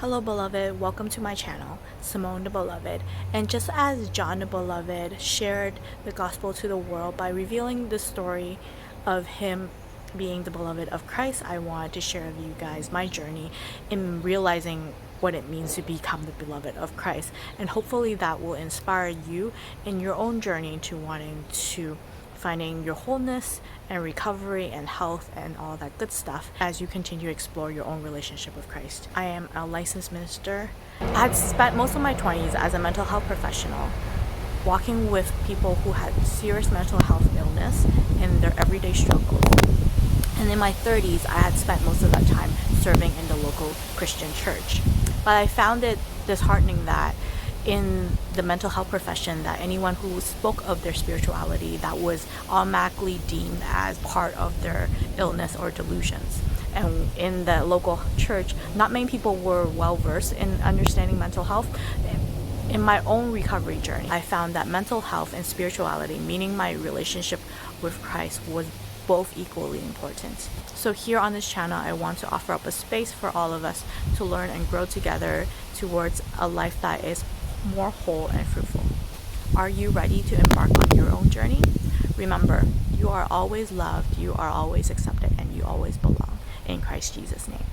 Hello, beloved. Welcome to my channel, Cymone the Beloved. And just as John the Beloved shared the gospel to the world by revealing the story of him being the beloved of Christ, I wanted to share with you guys my journey in realizing what it means to become the beloved of Christ. And hopefully that will inspire you in your own journey to wanting to finding your wholeness and recovery and health and all that good stuff as you continue to explore your own relationship with Christ. I am a licensed minister. I had spent most of my 20s as a mental health professional, walking with people who had serious mental health illness in their everyday struggles. And in my 30s, I had spent most of that time serving in the local Christian church. But I found it disheartening that in the mental health profession, that anyone who spoke of their spirituality, that was automatically deemed as part of their illness or delusions. And in the local church, not many people were well versed in understanding mental health. In my own recovery journey, I found that mental health and spirituality, meaning my relationship with Christ, was both equally important. So here on this channel, I want to offer up a space for all of us to learn and grow together towards a life that is more whole and fruitful. Are you ready to embark on your own journey? Remember, you are always loved, you are always accepted, and you always belong. In Christ Jesus' name.